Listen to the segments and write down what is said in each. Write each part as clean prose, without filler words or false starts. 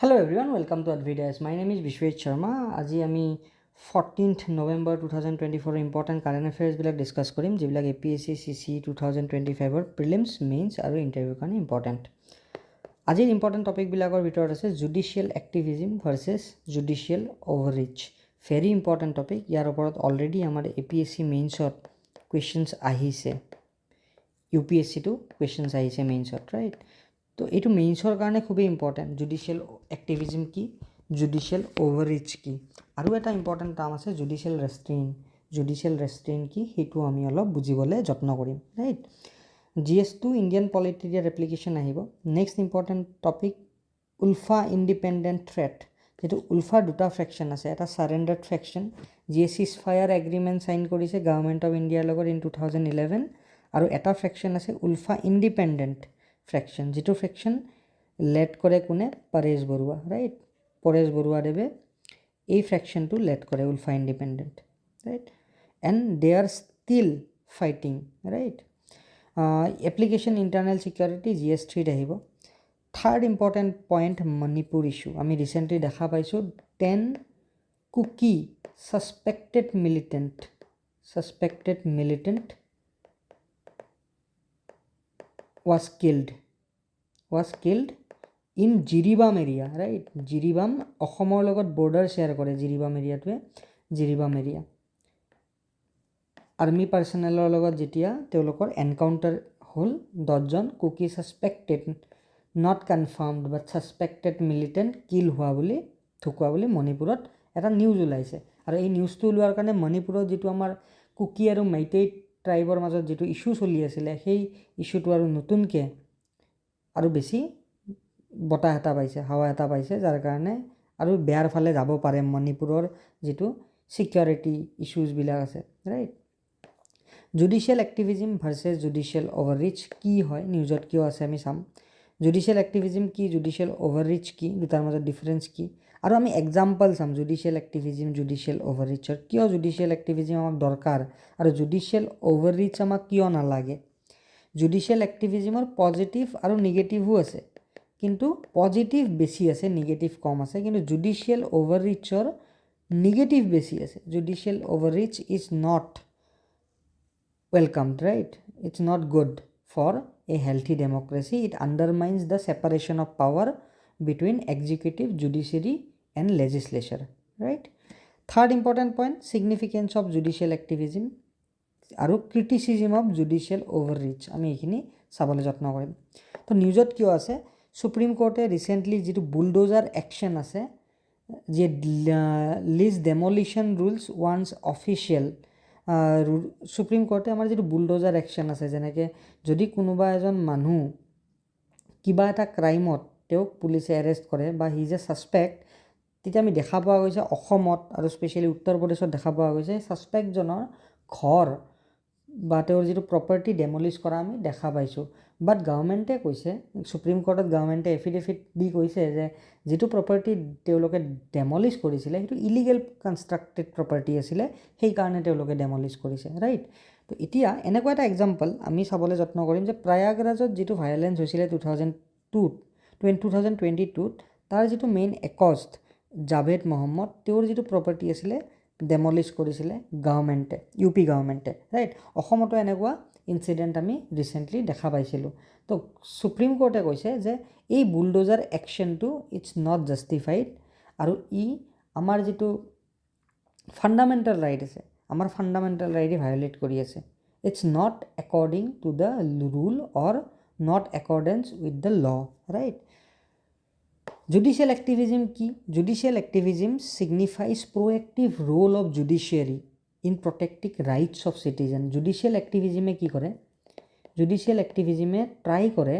Hello everyone, welcome to Advait IAS. My name is Biswajit Sarma. আজি আমি 14th November 2024 important current affairs বিলাক discuss কৰিম যিবিলাক APSC CC 2025 ৰ prelims mains আৰু ইন্টাৰভিউ কাৰণে ইম্পৰ্টেন্ট। আজিৰ ইম্পৰ্টেন্ট টপিক বিলাকৰ ভিতৰত আছে judicial activism versus judicial overreach. Very important topic. ইয়াৰ ওপৰত অলৰেডি আমাৰ APSC মেইনছত কুৱেশ্যনছ আহিছে, UPSC টো কুৱেশ্যনছ আহিছে মেইনছত, ৰাইট? তো এইটো মেইনছৰ কাৰণে খুবেই ইম্পৰ্টেণ্ট। জুডিশিয়েল এক্টিভিজম কি, জুডিশিয়েল ওভাৰৰিচ কি, আৰু এটা ইম্পৰ্টেণ্ট টাৰ্ম আছে জুডিশিয়েল ৰেষ্ট্ৰেইন। জুডিশিয়েল ৰেষ্ট্ৰেইন কি সেইটো আমি অলপ বুজিবলৈ যত্ন কৰিম, ৰাইট? GS2 ইণ্ডিয়ান পলিটিৰিয়াৰ এপ্লিকেশ্যন আহিব। Next important topic ULFA independent threat. যিটো উলফাৰ দুটা ফ্ৰেকশ্যন আছে, এটা ছাৰেণ্ডাৰ্ড ফ্ৰেকশ্যন যিয়ে চিজফায়াৰ এগ্ৰিমেণ্ট চাইন কৰিছে গভৰ্ণমেণ্ট অফ ইণ্ডিয়াৰ লগত ইন 2011, আৰু এটা ফ্ৰেকশ্যন আছে উলফা ইণ্ডিপেণ্ডেণ্ট ফ্ৰেকশ্যন, যিটো ফ্ৰেকশ্যন লেড কৰে কোনে? পৰেশ বৰুৱা, ৰাইট? পৰেশ বৰুৱাদেৱে এই ফ্ৰেকশ্যনটো লেড কৰে, ULFA independent, right? And they are still fighting, right? Application internal security GS3ত আহিব। Third important point Manipur issue. আমি ৰিচেণ্টলি দেখা পাইছোঁ 10 Kuki suspected militant was killed in Jiribam area, right? Jiribam অসমৰ লগত বৰ্ডাৰ শ্বেয়াৰ কৰে, জিৰিবাম এৰিয়াটোৱে, জিৰিবাম এৰিয়া। আৰ্মি পাৰ্চনেলৰ লগত যেতিয়া তেওঁলোকৰ এনকাউণ্টাৰ হ'ল, 10জন Kuki suspected, not confirmed but suspected militant kill হোৱা বুলি, ঢুকুৱা বুলি মণিপুৰত এটা নিউজ ওলাইছে। আৰু এই নিউজটো ওলোৱাৰ কাৰণে মণিপুৰত যিটো আমাৰ কুকি আৰু মেইটেই ট্ৰাইবৰ মাজত যিটো ইছ্যু চলি আছিলে, সেই ইছ্যুটো আৰু নতুনকৈ আৰু বেছি বতাহ এটা পাইছে, হাৱা এটা পাইছে, যাৰ কাৰণে আৰু বেয়াৰ ফালে যাব পাৰে মণিপুৰৰ যিটো ছিকিউৰিটি ইছ্যুজবিলাক আছে, right? Judicial activism versus judicial ওভাৰৰিচ কি হয়, নিউজত কিয় আছে আমি চাম। জুডিচিয়েল এক্টিভিজম কি, জুডিচিয়েল ওভাৰৰিচ কি, দুটাৰ মাজত ডিফাৰেঞ্চ কি, আৰু আমি এক্সাম্পল চাম জুডিচিয়েল এক্টিভিজম, জুডিচিয়েল ওভাৰৰিচৰ। কিয় জুডিচিয়েল এক্টিভিজম আমাক দৰকাৰ আৰু জুডিচিয়েল ওভাৰৰিচ আমাক কিয় নালাগে। জুডিচিয়েল এক্টিভিজমৰ পজিটিভ আৰু নিগেটিভো আছে, কিন্তু পজিটিভ বেছি আছে, নিগেটিভ কম আছে। কিন্তু জুডিচিয়েল ওভাৰৰিচৰ নিগেটিভ বেছি আছে। Judicial overreach is not welcomed, right? It's not good for a healthy democracy. It undermines the separation of power between executive, judiciary and legislature, right? Third important point, significance of judicial activism আৰু criticism of judicial overreach, আমি এইখিনি চাবলৈ যত্ন কৰিম। তো নিউজত কিয় আছে, সুপ্ৰিম কোৰ্টে ৰিচেণ্টলি যিটো বুলডোজাৰ একশ্যন আছে, যে lays demolition rules warns officials, supreme কোৰ্টে আমাৰ যিটো বুলডোজাৰ একশ্যন আছে, যেনেকৈ যদি কোনোবা এজন মানুহ কিবা এটা ক্ৰাইমত তেওঁক পুলিচে এৰেষ্ট কৰে বা হি ইজ এ ছাছপেক্ট, তেতিয়া আমি দেখা পোৱা গৈছে অসমত আৰু স্পেচিয়েলি উত্তৰ প্ৰদেশত দেখা পোৱা গৈছে ছাছপেক্টজনৰ ঘৰ বা তেওঁৰ যিটো প্ৰপাৰ্টি ডেমলিছ কৰা আমি দেখা পাইছোঁ। বাট গভৰ্ণমেণ্টে কৈছে, সুপ্ৰিম কোৰ্টত গভৰ্ণমেণ্টে এফিডেভিট দি কৈছে যে যিটো প্ৰপাৰ্টি তেওঁলোকে ডেমলিছ কৰিছিলে সেইটো ইলিগেল কনষ্ট্ৰাক্টেড প্ৰপাৰ্টি আছিলে, সেইকাৰণে তেওঁলোকে ডেমলিছ কৰিছে, ৰাইট? তো এতিয়া এনেকুৱা এটা এক্সাম্পল আমি চাবলৈ যত্ন কৰিম যে প্ৰয়াগৰাজত যিটো ভায়লেঞ্চ হৈছিলে 2022ত, তাৰ যিটো মেইন একষ্ট জাভেদ মহম্মদ, তেওঁৰ যিটো প্ৰপাৰ্টি আছিলে ডেমলিছ কৰিছিলে গভৰ্ণমেণ্টে, UP গভৰ্ণমেণ্টে, ৰাইট? অসমতো এনেকুৱা ইনচিডেণ্ট আমি ৰিচেণ্টলি দেখা পাইছিলোঁ। তো সুপ্ৰিম কোৰ্টে কৈছে যে এই বুলডোজাৰ একশ্যনটো ইটছ নট জাষ্টিফাইড, আৰু ই আমাৰ যিটো ফাণ্ডামেণ্টেল ৰাইট আছে, আমাৰ ফাণ্ডামেণ্টেল ৰাইটে ভায়লেট কৰি আছে। It's not according to the rule or not accordance with the law, right? Judicial activism কি? Judicial activism signifies proactive role of judiciary in protecting rights of citizen. Judicial এক্টিভিজমে কি কৰে? Judicial এক্টিভিজমে try কৰে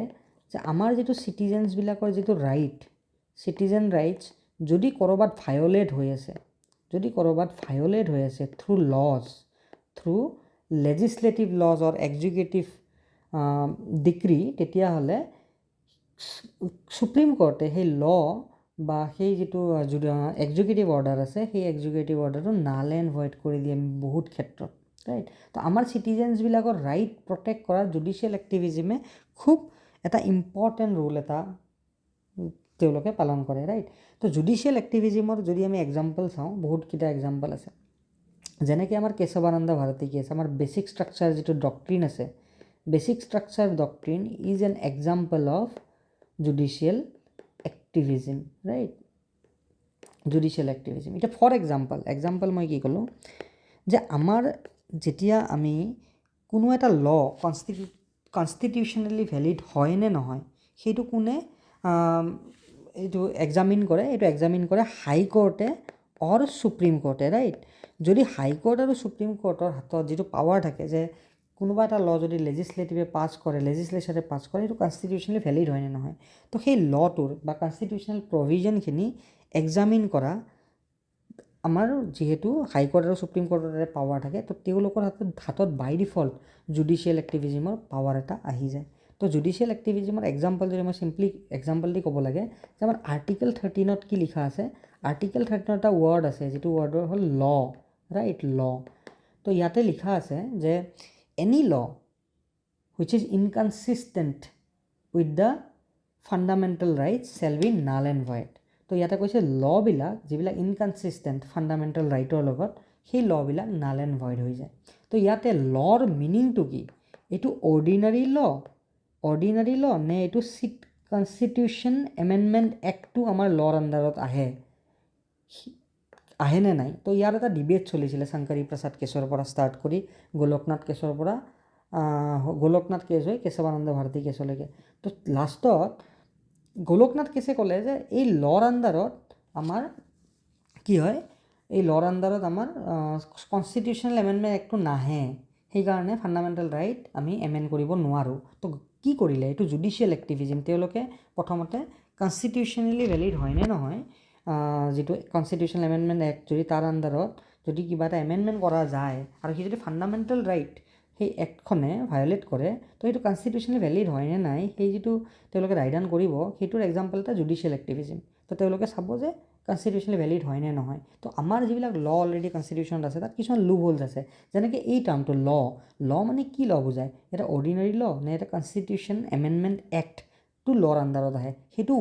যে আমাৰ যিটো চিটিজেনছবিলাকৰ যিটো ৰাইট, চিটিজেন ৰাইটছ যদি ক'ৰবাত ভায়লেট হৈ আছে, through laws, through legislative laws or executive decree, তেতিয়াহ'লে সুপ্ৰিম কোৰ্টে সেই ল বা সেই যিটো এক্সিকিউটিভ অৰ্ডাৰ আছে, সেই এক্সিকিউটিভ অৰ্ডাৰটো নাল এণ্ড ভইড কৰি দিয়ে বহুত ক্ষেত্ৰত, ৰাইট? তো আমাৰ চিটিজেনছবিলাকৰ ৰাইট প্ৰটেক্ট কৰাৰ জুডিচিয়েল এক্টিভিজমে খুব এটা ইম্পৰ্টেণ্ট ৰোল এটা তেওঁলোকে পালন কৰে ৰাইট তো জুডিচিয়েল এক্টিভিজমৰ যদি আমি এক্সাম্পল চাওঁ বহুতকেইটা এক্সাম্পল আছে যেনেকৈ আমাৰ কেশৱানন্দ ভাৰতী কেছ আমাৰ বেছিক ষ্ট্ৰাকচাৰ যিটো ডক্ট্ৰিন আছে basic structure doctrine is an example of judicial activism right judicial activism এতিয়া ফৰ এক্সাম্পল মই কি ক'লোঁ যে আমাৰ যেতিয়া আমি কোনো এটা ল কনষ্টিটিউশ্যনেলি ভেলিড হয় নে নহয় সেইটো কোনে এইটো এক্সামিন কৰে হাইকোৰ্টে অৰ সুপ্ৰিম কোৰ্টে ৰাইট যদি হাইকোৰ্ট আৰু সুপ্ৰিম কোৰ্টৰ হাতত যিটো পাৱাৰ থাকে যে কোনোবা এটা ল যদি লেজিছলেটিভে লেজিছলেচাৰে পাছ কৰে সেইটো কনষ্টিটিউশ্যনেলি ভেলিড হয় নে নহয় তো সেই লটোৰ বা কনষ্টিটিউশ্যনেল প্ৰভিজনখিনি এক্সামিন কৰা আমাৰ যিহেতু হাইকোৰ্ট আৰু সুপ্ৰিম কোৰ্টৰ পাৱাৰ থাকে তো তেওঁলোকৰ হাতত বাই ডিফল্ট জুডিচিয়েল এক্টিভিজমৰ পাৱাৰ এটা আহি যায় তো জুডিচিয়েল এক্টিভিজমৰ এক্সাম্পল যদি মই চিম্পলি এক্সাম্পল দি ক'ব লাগে যে আমাৰ আৰ্টিকেল 13ত কি লিখা আছে আৰ্টিকেল 13ত এটা ৱৰ্ড আছে যিটো ৱৰ্ডৰ হ'ল ল ৰাইট ল তো ইয়াতে লিখা আছে যে any law which is inconsistent with the fundamental rights shall be null and void তো ইয়াতে কৈছে লবিলাক যিবিলাক ইনকনচিষ্টেণ্ট ফাণ্ডামেণ্টেল ৰাইটৰ লগত সেই লবিলাক নাল এণ্ড ভইড হৈ যায় তো ইয়াতে লৰ মিনিংটো কি এইটো অৰ্ডিনাৰী ল নে এইটো কনষ্টিটিউশ্যন এমেণ্ডমেণ্ট এক্টটো আমাৰ লৰ আণ্ডাৰত আহেনে নাই তো ইয়াৰ এটা ডিবেট চলিছিলে শংকৰী প্ৰসাদ কেছৰ পৰা ষ্টাৰ্ট কৰি গোলকনাথ কেছৰ পৰা গোলকনাথ কেছ হৈ কেশৱানন্দ ভাৰতী কেছলৈকে তো লাষ্টত গোলকনাথ কেছে ক'লে যে এই লৰ আণ্ডাৰত আমাৰ কি হয় এই লৰ আণ্ডাৰত আমাৰ কনষ্টিটিউশ্যনেল এমেণ্ডমেণ্ট এক্টটো নাহে সেইকাৰণে ফাণ্ডামেণ্টেল ৰাইট আমি এমেণ্ড কৰিব নোৱাৰোঁ তো কি কৰিলে এইটো জুডিচিয়েল এক্টিভিজম তেওঁলোকে প্ৰথমতে কনষ্টিটিউশ্যনেলি ভেলিড হয়নে নহয় যিটো কনষ্টিটিউশ্যনেল এমেণ্ডমেণ্ট এক্ট যদি তাৰ আণ্ডাৰত যদি কিবা এটা এমেণ্ডমেণ্ট কৰা যায় আৰু সি যদি ফাণ্ডামেণ্টেল ৰাইট সেই এক্টখনে ভায়লেট কৰে তো সেইটো কনষ্টিটিউশ্যনেলি ভেলিড হয়নে নাই সেই যিটো তেওঁলোকে ৰায়দান কৰিব সেইটোৰ এক্সাম্পল এটা জুডিচিয়েল এক্টিভিজম তো তেওঁলোকে চাব যে কনষ্টিটিউশ্যনেলি ভেলিড হয়নে নহয় তো আমাৰ যিবিলাক ল অলৰেডি কনষ্টিটিউশ্যনত আছে তাত কিছুমান লুপ হোলছ আছে যেনেকৈ এই টাৰ্মটো ল মানে কি ল বুজায় এটা অৰ্ডিনাৰী ল নে এটা কনষ্টিটিউশ্যন এমেণ্ডমেণ্ট এক্টটো লৰ আণ্ডাৰত আহে সেইটো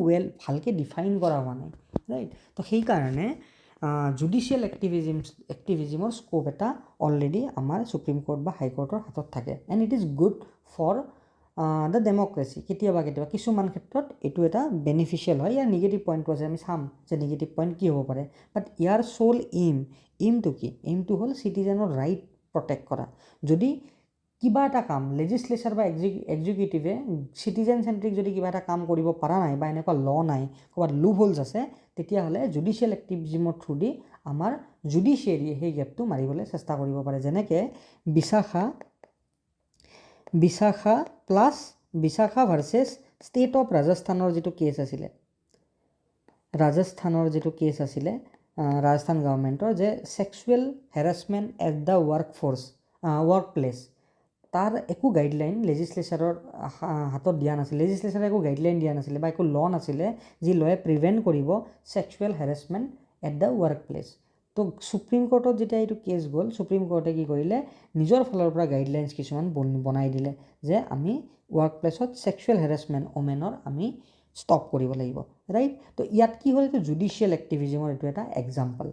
ভালকৈ ডিফাইন কৰা হোৱা নাই ৰাইট তো সেইকাৰণে জুডিচিয়েল এক্টিভিজমৰ স্ক'প এটা অলৰেডি আমাৰ সুপ্ৰিম কোৰ্ট বা হাইকোৰ্টৰ হাতত থাকে and it is good for the democracy কেতিয়াবা কিছুমান ক্ষেত্ৰত এইটো এটা বেনিফিচিয়েল হয় ইয়াৰ নিগেটিভ পইণ্টটো আছে আমি চাম যে নিগেটিভ পইণ্ট কি হ'ব পাৰে বাট ইয়াৰ চ'ল এইমটো কি এইমটো হ'ল চিটিজেনৰ ৰাইট প্ৰটেক্ট কৰা যদি কিবা এটা কাম লেজিছলেচাৰ বা এক্সিকিউটিভে চিটিজেন চেণ্ট্ৰিক যদি কিবা এটা কাম কৰিব পৰা নাই বা এনেকুৱা ল নাই ক'ৰবাত লুপ হোলছ আছে তেতিয়াহ'লে জুডিচিয়েল এক্টিভিজমৰ থ্ৰুদি আমাৰ জুডিচিয়েৰীয়ে সেই গেপটো মাৰিবলৈ চেষ্টা কৰিব পাৰে যেনেকৈ বিশাখা ভাৰ্চেছ ষ্টেট অফ ৰাজস্থানৰ যিটো কেছ আছিলে ৰাজস্থান গভৰ্ণমেণ্টৰ যে sexual harassment at the workplace তাৰ একো গাইডলাইন লেজিছলেচাৰৰ হাতত দিয়া নাছিলে লেজিছলেচাৰে একো গাইডলাইন দিয়া নাছিলে বা একো ল নাছিলে যি লয়ে প্ৰিভেণ্ট কৰিব sexual harassment at the workplace তো সুপ্ৰিম কোৰ্টত যেতিয়া এইটো কেছ গ'ল সুপ্ৰিম কোৰ্টে কি কৰিলে নিজৰ ফালৰ পৰা গাইডলাইনছ কিছুমান বনাই দিলে যে আমি ৱৰ্ক প্লেচত ছেক্সুৱেল হেৰাছমেণ্ট ওমেনৰ আমি ষ্টপ কৰিব লাগিব ৰাইট তো ইয়াত কি হ'ল এইটো জুডিচিয়েল এক্টিভিজমৰ এইটো এটা এক্সাম্পল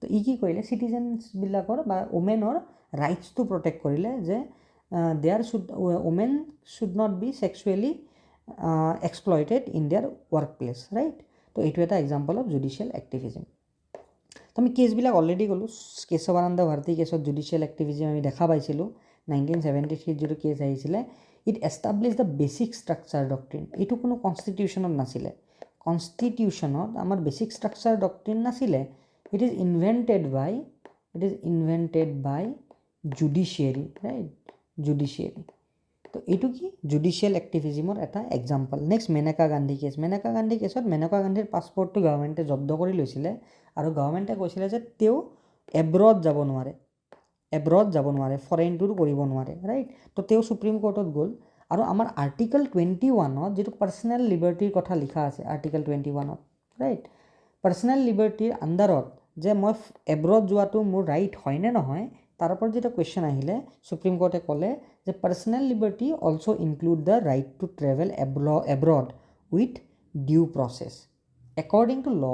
তো ই কি কৰিলে চিটিজেনছবিলাকৰ বা ওমেনৰ ৰাইটছটো প্ৰটেক্ট কৰিলে যে women should not be sexually exploited in their workplace right তো এইটো এটা এক্সাম্পল অফ জুডিচিয়েল এক্টিভিজম তো আমি কেছবিলাক অলৰেডি ক'লোঁ কেশৱানন্দ ভাৰতী কেছত জুডিচিয়েল এক্টিভিজম আমি দেখা পাইছিলোঁ 1973 যিটো কেছ আহিছিলে it establish the basic structure doctrine এইটো কোনো কনষ্টিটিউশ্যনত নাছিলে কনষ্টিটিউশ্যনত আমাৰ বেছিক ষ্ট্ৰাকচাৰ ডক্ট্ৰিন নাছিলে it is invented by judiciary right judiciary তো এইটো কি জুডিচিয়েল এক্টিভিজমৰ এটা এক্সাম্পল নেক্সট মেনকা গান্ধী কেছত মেনকা গান্ধীৰ পাছপৰ্টটো গভৰ্ণমেণ্টে জব্দ কৰি লৈছিলে আৰু গভৰ্ণমেণ্টে কৈছিলে যে তেওঁ এব্ৰড যাব নোৱাৰে ফৰেইন টুৰ কৰিব নোৱাৰে ৰাইট তো তেওঁ সুপ্ৰিম কোৰ্টত গ'ল আৰু আমাৰ আৰ্টিকল 21ত যিটো পাৰ্চনেল লিবাৰ্টিৰ কথা লিখা আছে আৰ্টিকল 21ত ৰাইট পাৰ্চনেল লিবাৰ্টিৰ আণ্ডাৰত যে মই এব্ৰড যোৱাটো মোৰ ৰাইট হয়নে নহয় তাৰ ওপৰত যেতিয়া কুৱেশ্যন আহিলে সুপ্ৰিম কোৰ্টে ক'লে যে personal liberty also' include the right to travel abroad with due process according to law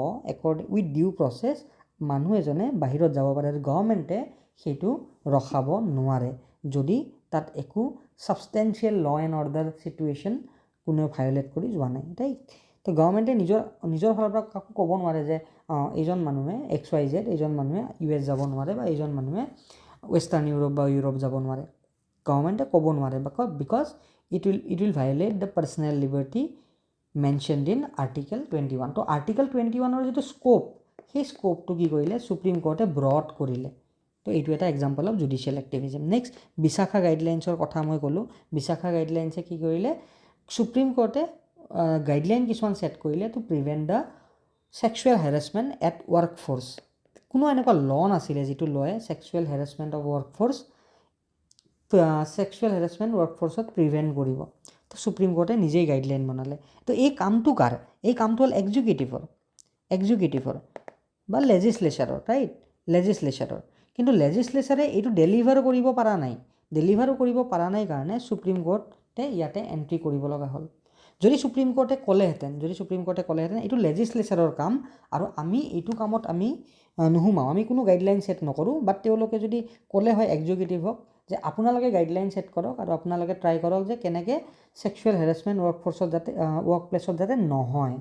with due process মানুহ এজনে বাহিৰত যাব পাৰে গভৰ্ণমেণ্টে সেইটো ৰখাব নোৱাৰে যদি তাত একো ছাবষ্টেঞ্চিয়েল ল এণ্ড অৰ্ডাৰ চিটুৱেশ্যন কোনেও ভায়লেট কৰি যোৱা নাই ৰাইট তো গভৰ্ণমেণ্টে নিজৰ ফালৰ পৰা কাকো ক'ব নোৱাৰে যে এইজন মানুহে XYZ এইজন মানুহে US যাব নোৱাৰে বা এইজন মানুহে ৱেষ্টাৰ্ণ ইউৰোপ বা ইউৰোপ যাব নোৱাৰে গভৰ্ণমেণ্টে ক'ব নোৱাৰে because it will violate the personal liberty mentioned in article 21 তো আৰ্টিকেল 21ৰ যিটো স্ক'প সেই স্ক'পটো কি কৰিলে সুপ্ৰিম কোৰ্টে ব্ৰড কৰিলে তো এইটো এটা example of judicial activism next Vishaka গাইডলাইনছৰ কথা মই ক'লোঁ বিশাখা গাইডলাইনছে কি কৰিলে সুপ্ৰিম কোৰ্টে গাইডলাইন কিছুমান ছেট কৰিলে to prevent the sexual harassment at workforce কোনো এনেকুৱা ল নাছিলে যিটো লয়ে ছেক্সুৱেল হেৰাছমেণ্ট অফ ৱৰ্ক ফ'ৰ্চত প্ৰিভেণ্ট কৰিব তো সুপ্ৰিম কোৰ্টে নিজেই গাইডলাইন বনালে তো এই কামটো কাৰ এই কামটো হ'ল এক্সিকিউটিভৰ বা লেজিছলেচাৰৰ ৰাইট লেজিছলেচাৰৰ কিন্তু লেজিছলেচাৰে এইটো ডেলিভাৰ কৰিব পৰা নাই কাৰণে সুপ্ৰিম কোৰ্টে ইয়াতে এণ্ট্ৰি কৰিব লগা হ'ল যদি সুপ্ৰিম কোৰ্টে ক'লেহেঁতেন এইটো লেজিছলেচাৰৰ কাম আৰু আমি এইটো কামত আমি নোসোমাওঁ আমি কোনো গাইডলাইন ছেট নকৰোঁ বাট তেওঁলোকে যদি ক'লে হয় এক্সিকিউটিভক যে আপোনালোকে গাইডলাইন ছেট কৰক আৰু আপোনালোকে ট্ৰাই কৰক যে কেনেকৈ ছেক্সুৱেল হেৰাছমেণ্ট ৱৰ্ক প্লেছত যাতে নহয়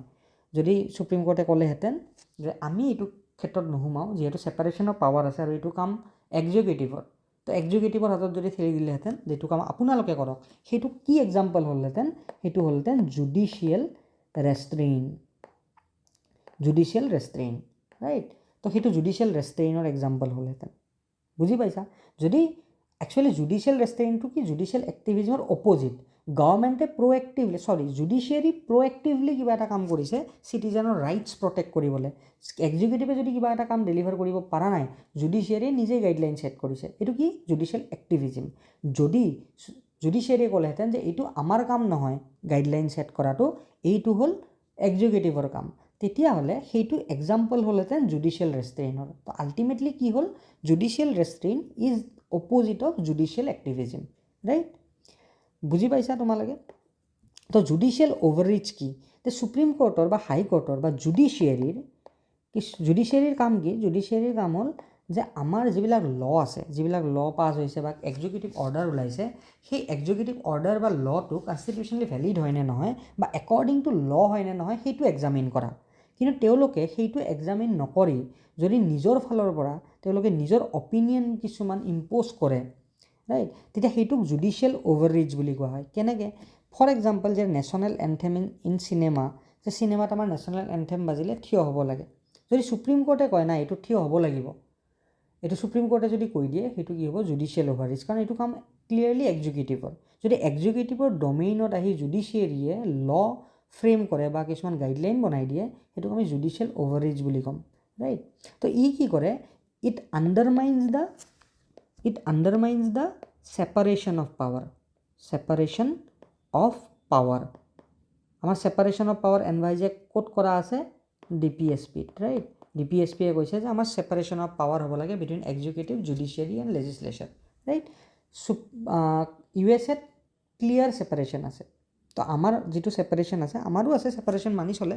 যদি সুপ্ৰিম কোৰ্টে ক'লেহেঁতেন যে আমি এইটো ক্ষেত্ৰত নোসোমাওঁ যিহেতু ছেপাৰেশ্যন অফ পাৱাৰ আছে আৰু এইটো কাম এক্সিকিউটিভৰ তো এক্সিকিউটিভৰ হাতত যদি ঠেলি দিলেহেঁতেন যিটো কাম আপোনালোকে কৰক সেইটো কি এক্সাম্পল হ'লহেঁতেন সেইটো হ'লহেঁতেন জুডিচিয়েল ৰেষ্ট্ৰেইন ৰাইট তো সেইটো জুডিচিয়েল ৰেষ্ট্ৰেইনৰ এক্সাম্পল হ'লহেঁতেন বুজি পাইছা যদি একচুৱেলি জুডিচিয়েল ৰেষ্ট্ৰেইনটো কি জুডিচিয়েল এক্টিভিজমৰ অপ'জিট গভৰ্ণমেণ্টে জুডিচিয়াৰী প্ৰ'এক্টিভলি কিবা এটা কাম কৰিছে চিটিজেনৰ ৰাইটছ প্ৰটেক্ট কৰিবলৈ এক্সিকিউটিভে যদি কিবা এটা কাম ডেলিভাৰ কৰিব পৰা নাই জুডিচিয়াৰীয়ে নিজেই গাইডলাইন ছেট কৰিছে এইটো কি জুডিচিয়েল এক্টিভিজম যদি জুডিচিয়াৰীয়ে ক'লেহেঁতেন যে এইটো আমাৰ কাম নহয় গাইডলাইন ছেট কৰাটো এইটো হ'ল এক্সিকিউটিভৰ কাম তেতিয়াহ'লে সেইটো এক্সাম্পল হ'লহেঁতেন জুডিচিয়েল ৰেষ্ট্ৰেইনৰ তো আল্টিমেটলি কি হ'ল judicial restraint is opposite of judicial activism right বুজি পাইছা তোমালোকে তো জুডিচিয়েল অভাৰৰিচ কি যে সুপ্ৰিম কোৰ্টৰ বা হাই কোৰ্টৰ বা জুডিচিয়াৰীৰ কাম কি জুডিচিয়াৰীৰ কাম হ'ল যে আমাৰ যিবিলাক ল পাছ হৈছে বা এক্সিকিউটিভ অৰ্ডাৰ ওলাইছে সেই এক্সিকিউটিভ অৰ্ডাৰ বা লটো কনষ্টিটিউশ্যনেলি ভেলিড হয়নে নহয় বা একৰ্ডিং টু ল হয়নে নহয় সেইটো এক্সামিন কৰা কিন্তু তেওঁলোকে সেইটো এক্সামিন নকৰি যদি নিজৰ ফালৰ পৰা তেওঁলোকে নিজৰ অপিনিয়ন কিছুমান ইম্প'জ কৰে ৰাইট তেতিয়া সেইটোক জুডিচিয়েল অভাৰৰিচ বুলি কোৱা হয় কেনেকৈ ফৰ এক্সাম্পল যে নেশ্যনেল এন্থেম ইন চিনেমা যে চিনেমাত আমাৰ নেশ্যনেল এন্থেম বাজিলে থিয় হ'ব লাগে যদি সুপ্ৰিম কোৰ্টে কয় নাই এইটো থিয় হ'ব লাগিব এইটো সুপ্ৰিম কোৰ্টে যদি কৈ দিয়ে সেইটো কি হ'ব জুডিচিয়েল অভাৰৰিচ কাৰণ এইটো কাম ক্লিয়াৰলি এক্সিকিউটিভৰ যদি এক্সিকিউটিভৰ ডমেইনত আহি জুডিচিয়াৰীয়ে ল ফ্ৰেম কৰে বা কিছুমান গাইডলাইন বনাই দিয়ে সেইটোক আমি জুডিচিয়েল অভাৰৰিচ বুলি ক'ম ৰাইট তো ই কি কৰে it undermines the separation of power আমাৰ ছেপাৰেশ্যন অফ পাৱাৰ এনভাইজে ক'ত কৰা আছে DPSPত ৰাইট DPSPয়ে কৈছে যে আমাৰ ছেপাৰেশ্যন অফ পাৱাৰ হ'ব লাগে between executive judiciary and legislature right USAত ক্লিয়াৰ ছেপাৰেশ্যন আছে তো আমাৰ যিটো ছেপাৰেশ্যন আছে আমাৰো আছে ছেপাৰেশ্যন মানি চলে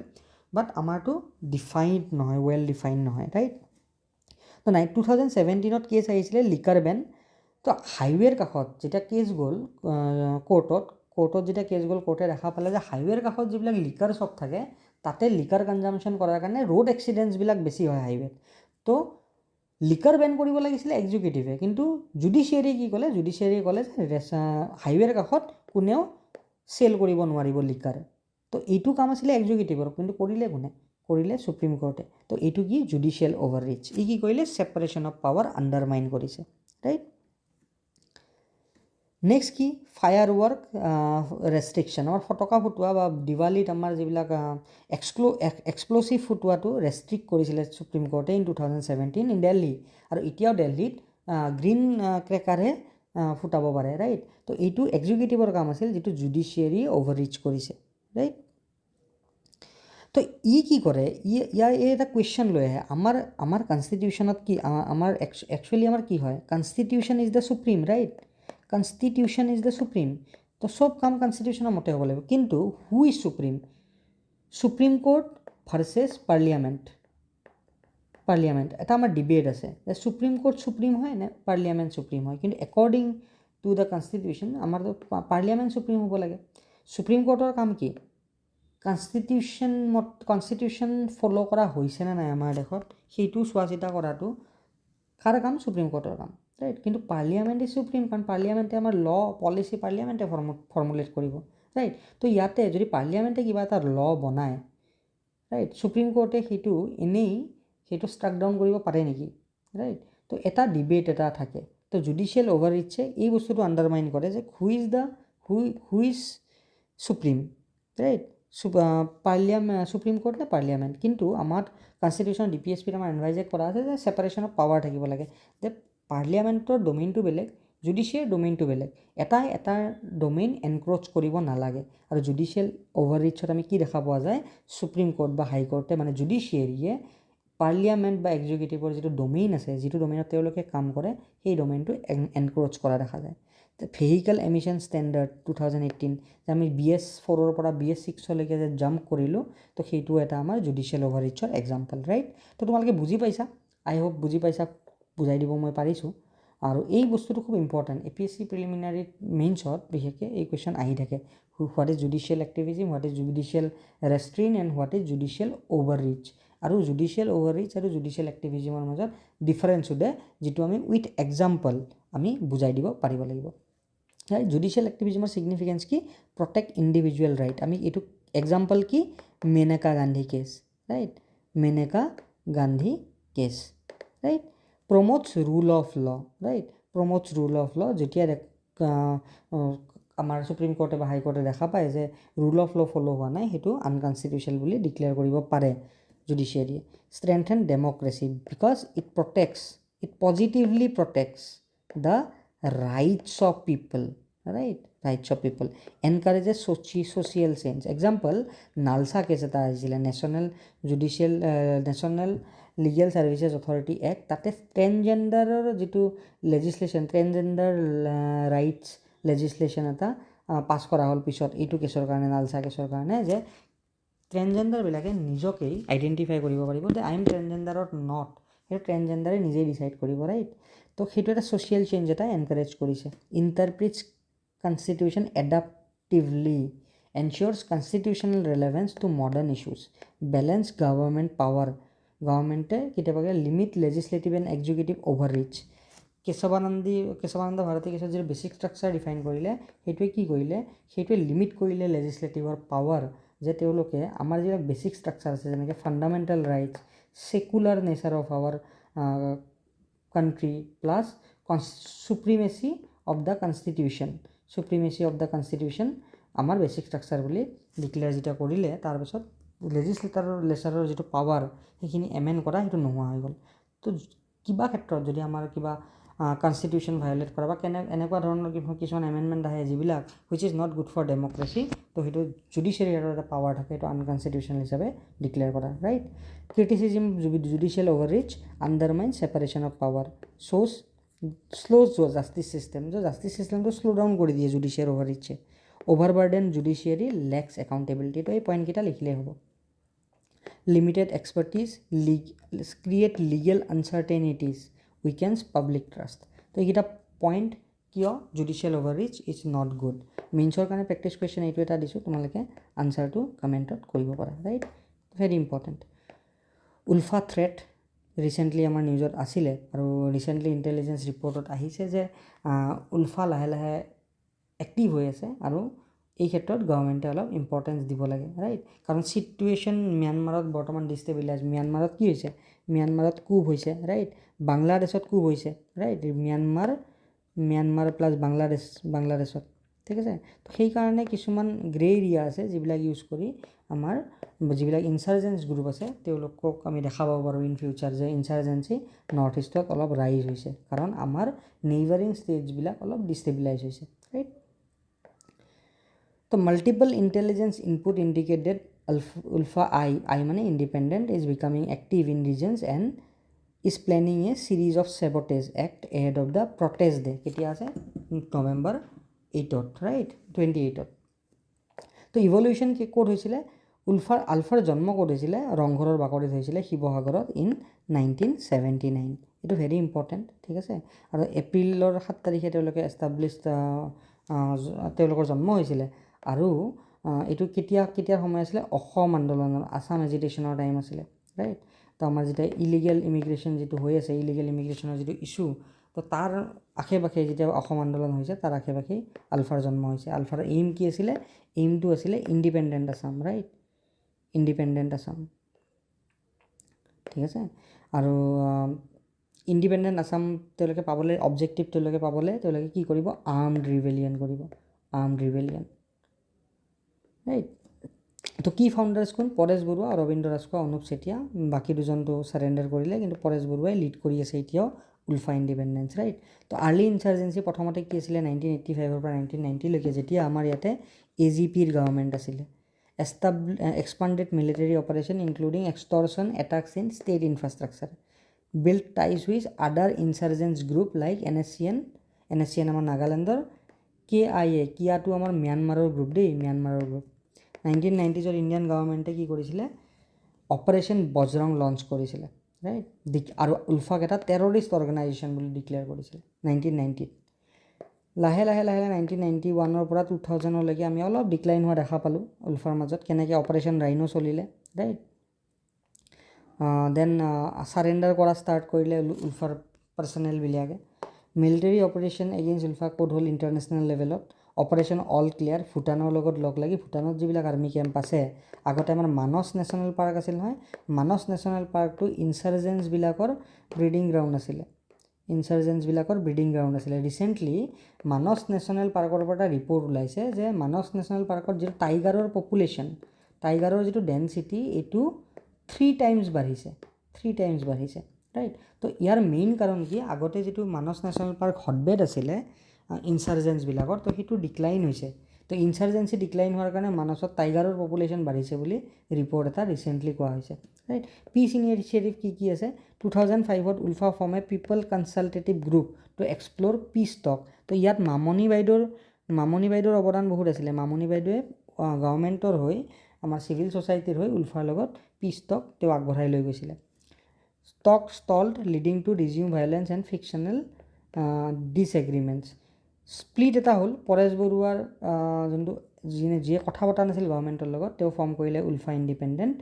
বাট আমাৰটো ডিফাইণ্ড নহয় ৱেল ডিফাইণ্ড নহয় ৰাইট তো 2017ত কেছ আহিছিলে লিকাৰ বেন তো হাইৱেৰ কাষত যেতিয়া কেছ গ'ল কোৰ্টত যেতিয়া কেছ গ'ল কোৰ্টে দেখা পালে যে হাইৱেৰ কাষত যিবিলাক লিকাৰ শ্বপ থাকে তাতে লিকাৰ কনজাম্পশ্যন কৰাৰ কাৰণে ৰোড এক্সিডেণ্টছবিলাক বেছি হয় হাইৱেত তো লিকাৰ বেন কৰিব লাগিছিলে এক্সিকিউটিভে কিন্তু জুডিচিয়াৰীয়ে কি ক'লে জুডিচিয়াৰীয়ে ক'লে যে হাইৱেৰ কাষত কোনেও চেল কৰিব নোৱাৰিব লিকাৰ তো এইটো কাম আছিলে এক্সিকিউটিভৰ কিন্তু কৰিলে সুপ্ৰিম কোৰ্টে তো এইটো কি জুডিচিয়েল অভাৰৰিচ ই কি কৰিলে ছেপাৰেশ্যন অফ পাৱাৰ আণ্ডাৰমাইন কৰিছে ৰাইট নেক্সট কি ফায়াৰ ৱৰ্ক ৰেষ্ট্ৰিকশ্যন আমাৰ ফটকা ফুটোৱা বা দিৱালীত আমাৰ যিবিলাক এক্সপ্ল'চিভ ফুটোৱাটো ৰেষ্ট্ৰিক্ট কৰিছিলে সুপ্ৰিম কোৰ্টে ইন 2017 ইন দিল্লী আৰু এতিয়াও দিল্লীত গ্ৰীণ ক্ৰেকাৰহে ফুটাব পাৰে ৰাইট তো এইটো এক্সিকিউটিভৰ কাম আছিল যিটো জুডিচিয়াৰীয়ে অভাৰৰিচ কৰিছে ৰাইট তো ই কি কৰে ইয়াৰ এটা কুৱেশ্যন লৈ আহে আমাৰ কনষ্টিটিউশ্যনত কি আমাৰ একচুৱেলি আমাৰ কি হয় constitution is the supreme right constitution is the supreme তো চব কাম কনষ্টিটিউশ্যনৰ মতে হ'ব লাগিব কিন্তু who is supreme court versus parliament এটা আমাৰ ডিবেট আছে যে সুপ্ৰিম কোৰ্ট সুপ্ৰিম হয় নে পাৰ্লিয়ামেণ্ট সুপ্ৰিম হয় কিন্তু একৰ্ডিং টু দ্য কনষ্টিটিউশ্যন আমাৰ পাৰ্লিয়ামেণ্ট সুপ্ৰিম হ'ব লাগে সুপ্ৰিম কোৰ্টৰ কাম কি কনষ্টিটিউশ্যন ফ'ল' কৰা হৈছেনে নাই আমাৰ দেশত সেইটো চোৱা চিতা কৰাটো কাৰ কাম সুপ্ৰিম কোৰ্টৰ কাম ৰাইট কিন্তু পাৰ্লিয়ামেণ্টে সুপ্ৰিম কাৰণ পাৰ্লিয়ামেণ্টে আমাৰ ল পলিচি পাৰ্লিয়ামেণ্টে ফৰ্মুলেট কৰিব ৰাইট তো ইয়াতে যদি পাৰ্লিয়ামেণ্টে কিবা এটা ল বনায় ৰাইট সুপ্ৰিম কোৰ্টে সেইটো এনেই সেইটো ষ্ট্ৰাক ডাউন কৰিব পাৰে নেকি ৰাইট তো এটা ডিবেট এটা থাকে তো জুডিচিয়েল অভাৰৰিচে এই বস্তুটো আণ্ডাৰমাইন কৰে যে who is supreme right supreme court নে পাৰ্লিয়ামেণ্ট কিন্তু আমাৰ কনষ্টিটিউশ্যন DPSPত আমাৰ এনভাইজেড কৰা আছে যে ছেপাৰেশ্যন অফ পাৱাৰ থাকিব লাগে যে পাৰ্লিয়ামেণ্টৰ ডমেইনটো বেলেগ জুডিচিয়েল ডমেইনটো বেলেগ এটা ডমেইন এনক্ৰ'চ কৰিব নালাগে আৰু জুডিচিয়েল অভাৰৰিচত আমি কি দেখা পোৱা যায় সুপ্ৰিম কোৰ্ট বা হাইকোৰ্টে মানে জুডিচিয়েৰীয়ে পাৰ্লিয়ামেণ্ট বা এক্সিকিউটিভৰ যিটো ডমেইন আছে যিটো ডমেইনত তেওঁলোকে কাম কৰে সেই ডমেইনটো এনক্ৰ'চ কৰা দেখা যায় ভেহিকেল এমিশ্যন ষ্টেণ্ডাৰ্ড 2018 যে আমি BS4ৰ পৰা BS6লৈকে যে জাম্প কৰিলোঁ তো সেইটো এটা আমাৰ জুডিচিয়েল অভাৰৰিচৰ এক্সাম্পল ৰাইট তো তোমালোকে বুজি পাইছা আই হোপ বুজি পাইছা বুজাই দিব মই পাৰিছোঁ আৰু এই বস্তুটো খুব ইম্পৰ্টেণ্ট APSC প্ৰিলিমিনাৰী মেইনছত বিশেষকৈ এই কুৱেশ্যন আহি থাকে what is judicial activism what is judicial restraint and what is judicial overreach আৰু জুডিচিয়েল অভাৰৰিচ আৰু জুডিচিয়েল এক্টিভিজিমৰ মাজত ডিফাৰেঞ্চ সোধে যিটো আমি উইথ এক্সাম্পল আমি বুজাই দিব পাৰিব লাগিব ৰাইট জুডিচিয়েল এক্টিভিজিমৰ ছিগনিফিকেঞ্চ কি প্ৰটেক্ট ইণ্ডিভিজুৱেল ৰাইট আমি এইটো এক্সাম্পল কি Maneka Gandhi case right Maneka Gandhi case right promotes rule of law right promotes rule of law যেতিয়া আমাৰ সুপ্ৰিম কোৰ্টে বা হাইকোৰ্টে দেখা পায় যে ৰুল অফ ল ফ'ল' হোৱা নাই সেইটো আনকনষ্টিটিউশ্যনেল বুলি ডিক্লেয়াৰ কৰিব পাৰে জুডিচিয়াৰীয়ে strengthen democracy because it positively protects the rights of people right rights of people encourages social change example nalsa case eta aisile national legal services authority act tate transgender jitu legislation transgender rights legislation eta pass kora hol pisot eitu kesor karone nalsa kesor karone je transgender bilake nijoke identify koribo paribo যে I am transgender or not সেই ট্ৰেন্সজেণ্ডাৰে নিজেই decide কৰিব right তো সেইটো এটা social change এটা encourage কৰিছে interprets constitution adaptively ensures constitutional relevance to modern issues balance government power গভৰ্ণমেণ্টে কেতিয়াবাকে limit legislative and executive overreach Kesavananda Bharati কেছত যিটো বেছিক ষ্ট্ৰাকচাৰ ডিফাইন কৰিলে সেইটোৱে কি কৰিলে সেইটোৱে লিমিট কৰিলে লেজিছলেটিভৰ পাৱাৰ যে তেওঁলোকে আমাৰ যিবিলাক বেছিক ষ্ট্ৰাকচাৰ আছে যেনেকৈ fundamental rights secular nature of our country plus supremacy of the constitution আমাৰ বেছিক ষ্ট্ৰাকচাৰ বুলি ডিক্লেয়াৰ যেতিয়া কৰিলে তাৰপিছত লেজিছলেটাৰৰ যিটো পাৱাৰ সেইখিনি এমেণ্ড কৰা সেইটো নোহোৱা হৈ গ'ল তো কিবা ক্ষেত্ৰত যদি আমাৰ কিবা কনষ্টিটিউশ্যন ভায়লেট কৰা বা এনেকুৱা ধৰণৰ কিছুমান এমেণ্ডমেণ্ট আহে যিবিলাক which is not good for democracy তো সেইটো জুডিচিয়াৰীৰ এটা পাৱাৰ থাকে সেইটো আনকনষ্টিটিউশ্যনেল হিচাপে ডিক্লেয়াৰ কৰা right criticism judicial overreach undermine separation of power slows justice system justice ছিষ্টেমটো শ্ল' ডাউন কৰি দিয়ে জুডিচিয়েল অভাৰৰিচে অভাৰবাৰ্ডেন জুডিচিয়াৰী লেক্স একাউণ্টেবিলিটি তো এই পইণ্টকেইটা লিখিলেই হ'ব limited expertise create legal uncertainties weakens public trust তো এইকেইটা পইণ্ট কিয় judicial overreach is not good মেইনছৰ কাৰণে প্ৰেক্টিছ কুৱেশ্যন এইটো এটা দিছোঁ তোমালোকে আনচাৰটো কমেণ্টত কৰিব পাৰা right very important ULFA threat recently আমাৰ নিউজত আছিলে আৰু ৰিচেণ্টলি ইণ্টেলিজেঞ্চ ৰিপৰ্টত আহিছে যে উলফা লাহে লাহে এক্টিভ হৈ আছে আৰু এই ক্ষেত্ৰত গভৰ্ণমেণ্টে অলপ ইম্পৰ্টেঞ্চ দিব লাগে ৰাইট কাৰণ ছিটুৱেশ্যন ম্যানমাৰত বৰ্তমান ডিষ্টেবিলাইজ ম্যানমাৰত কি হৈছে ম্যানমাৰত কুব হৈছে ৰাইট বাংলাদেশত কুব হৈছে ৰাইট ম্যানমাৰ প্লাছ বাংলাদেশত ঠিক আছে তো সেইকাৰণে কিছুমান গ্ৰে এৰিয়া আছে যিবিলাক ইউজ কৰি আমাৰ যিবিলাক ইনচাৰ্জেঞ্চ গ্ৰুপ আছে তেওঁলোকক আমি দেখা পাব পাৰোঁ ইন ফিউচাৰ যে ইনচাৰ্জেঞ্চি নৰ্থ ইষ্টত অলপ ৰাইজ হৈছে কাৰণ আমাৰ নেইবাৰিং ষ্টেটছবিলাক অলপ ডিষ্টেবিলাইজ হৈছে ৰাইট তো multiple intelligence input indicated ULFA I মানে independent is becoming active in regions and is planning a series of sabotage act ahead of the protest day কেতিয়া আছে নৱেম্বৰ 8ত ৰাইট 28ত তো ইভলিউশ্যন ক'ত হৈছিলে আলফাৰ জন্ম ক'ত হৈছিলে ৰংঘৰৰ বাকৰিত হৈছিলে শিৱসাগৰত ইন 1979 এইটো ভেৰি ইম্পৰ্টেণ্ট ঠিক আছে আৰু এপ্ৰিলৰ 7 তাৰিখে তেওঁলোকে এষ্টাব্লিছড তেওঁলোকৰ জন্ম হৈছিলে আৰু এইটো কেতিয়াৰ সময় আছিলে অসম আন্দোলনৰ আছাম এজিটেশ্যনৰ টাইম আছিলে ৰাইট তো আমাৰ যেতিয়া ইলিগেল ইমিগ্ৰেশ্যন যিটো হৈ আছে ইলিগেল ইমিগ্ৰেশ্যনৰ যিটো ইছ্যু তো তাৰ আশে পাশে যেতিয়া অসম আন্দোলন হৈছে তাৰ আশে পাশে আলফাৰ জন্ম হৈছে আলফাৰ এইম কি আছিলে এইমটো আছিলে independent Assam right independent Assam ঠিক আছে আৰু ইণ্ডিপেণ্ডেণ্ট আছাম তেওঁলোকে পাবলৈ অবজেক্টিভ তেওঁলোকে কি কৰিব আৰ্মড ৰিবেলিয়ন কৰিব আৰ্মড ৰিবেলিয়ন ৰাইট তো কি ফাউণ্ডাৰ্ছ কোন পৰেশ বৰুৱা ৰবীন্দ্ৰ ৰাজখোৱা অনুপ চেতিয়া বাকী দুজনটো ছাৰেণ্ডাৰ কৰিলে কিন্তু পৰেশ বৰুৱাই লিড কৰি আছে এতিয়াও উলফা ইণ্ডিপেণ্ডেঞ্চ ৰাইট তো আৰ্লি ইনচাৰ্জেঞ্চি প্ৰথমতে কি আছিলে 1985 পৰা 1990লৈকে যেতিয়া আমাৰ ইয়াতে AGPৰ গভৰ্ণমেণ্ট আছিলে expanded military operation including extortion attacks in state infrastructure built ties with other insurgents group like NSCN আমাৰ নাগালেণ্ডৰ KIA কিয়াটো আমাৰ ম্যানমাৰৰ গ্ৰুপ দেই ম্যানমাৰৰ গ্ৰুপ 1990s ইণ্ডিয়ান গভৰ্ণমেণ্টে কি কৰিছিলে অপাৰেশ্যন বজৰং লঞ্চ কৰিছিলে ৰাইট আৰু উলফাক এটা টেৰৰিষ্ট অৰ্গেনাইজেশ্যন বুলি ডিক্লেয়াৰ কৰিছিলে 1990 লাহে লাহে 1991ৰ পৰা 2000লৈকে আমি অলপ ডিক্লাইন হোৱা দেখা পালোঁ উলফাৰ মাজত কেনেকৈ অপাৰেশ্যন ৰাইনো চলিলে ৰাইট দেন ছাৰেণ্ডাৰ কৰা ষ্টাৰ্ট কৰিলে উলফাৰ পাৰ্চনেলবিলাকে মিলিটাৰী অপাৰেশ্যন এগেইনষ্ট উলফা ক'ত হ'ল ইণ্টাৰনেশ্যনেল লেভেলত অপাৰেশ্যন অল ক্লিয়াৰ ভূটানৰ লগত লগ লাগি ভূটানত যিবিলাক আৰ্মি কেম্প আছে আগতে আমাৰ মানস নেশ্যনেল পাৰ্ক আছিল নহয় মানস নেশ্যনেল পাৰ্কটো ইনচাৰ্জেঞ্চবিলাকৰ ব্ৰিডিং গ্ৰাউণ্ড আছিলে ৰিচেণ্টলি মানস নেশ্যনেল পাৰ্কৰ পৰা এটা ৰিপৰ্ট ওলাইছে যে মানস নেশ্যনেল পাৰ্কত যিটো টাইগাৰৰ পপুলেশ্যন টাইগাৰৰ যিটো ডেনচিটি এইটো 3 টাইমছ বাঢ়িছে ৰাইট তো ইয়াৰ মেইন কাৰণ কি আগতে যিটো মানস নেশ্যনেল পাৰ্ক হটবেড আছিলে ইনচাৰ্জেঞ্চবিলাকৰ তো সেইটো ডিক্লাইন হৈছে তো ইনচাৰ্জেঞ্চি ডিক্লাইন হোৱাৰ কাৰণে মানসত টাইগাৰৰ পপুলেশ্যন বাঢ়িছে বুলি ৰিপৰ্ট এটা ৰিচেণ্টলি কোৱা হৈছে ৰাইট পিচ ইনিচিয়েটিভ কি আছে 2005ত উলফা ফৰ্ম এ পিপল consultative group two explore piece টক তো ইয়াত মামণি বাইদেউৰ অৱদান বহুত আছিলে মামণি বাইদেৱে গভৰ্ণমেণ্টৰ হৈ আমাৰ চিভিল ছ'চাইটিৰ হৈ উলফাৰ লগত পিচ টক তেওঁ আগবঢ়াই লৈ গৈছিলে talk stalled leading to resume violence and factional disagreements split এটা হ'ল পৰেশ বৰুৱাৰ যোনটো যিয়ে কথা পতা নাছিল গভৰ্ণমেণ্টৰ লগত তেওঁ ফৰ্ম কৰিলে উলফা ইণ্ডিপেণ্ডেণ্ট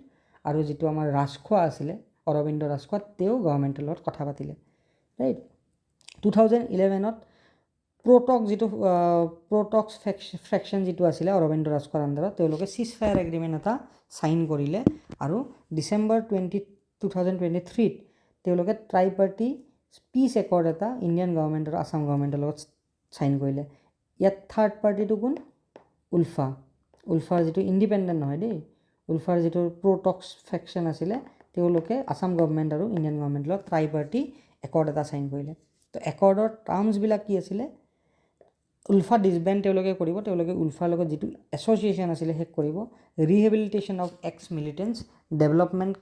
আৰু যিটো আমাৰ ৰাজখোৱা আছিলে অৰবিন্দ ৰাজখোৱা তেওঁ গভৰ্ণমেণ্টৰ লগত কথা পাতিলে ৰাইট 2011ত প্ৰটক্স ফ্ৰেকশ্যন যিটো আছিলে অৰবিন্দ ৰাজখোৱাৰ আণ্ডাৰত তেওঁলোকে চিজফায়াৰ এগ্ৰিমেণ্ট এটা চাইন কৰিলে আৰু ডিচেম্বৰ 2023ত তেওঁলোকে ট্ৰাই পাৰ্টি পিচ একৰ্ড এটা ইণ্ডিয়ান গভৰ্ণমেণ্ট আৰু আছাম গভৰ্ণমেণ্টৰ লগত চাইন কৰিলে ইয়াত থাৰ্ড পাৰ্টিটো কোন উলফাৰ যিটো ইণ্ডিপেণ্ডেণ্ট নহয় দেই উলফাৰ যিটো প্ৰটক্স ফ্ৰেকশ্যন আছিলে তেওঁলোকে আছাম গভৰ্ণমেণ্ট আৰু ইণ্ডিয়ান গভৰ্ণমেণ্টৰ লগত ট্ৰাই পাৰ্টি একৰ্ড এটা চাইন কৰিলে তো একৰ্ডৰ টাৰ্মছবিলাক কি আছিলে উলফা ডিছবেণ্ড তেওঁলোকে কৰিব তেওঁলোকে উলফাৰ লগত যিটো এছ'চিয়েশ্যন আছিলে শেষ কৰিব rehabilitation of ex militants development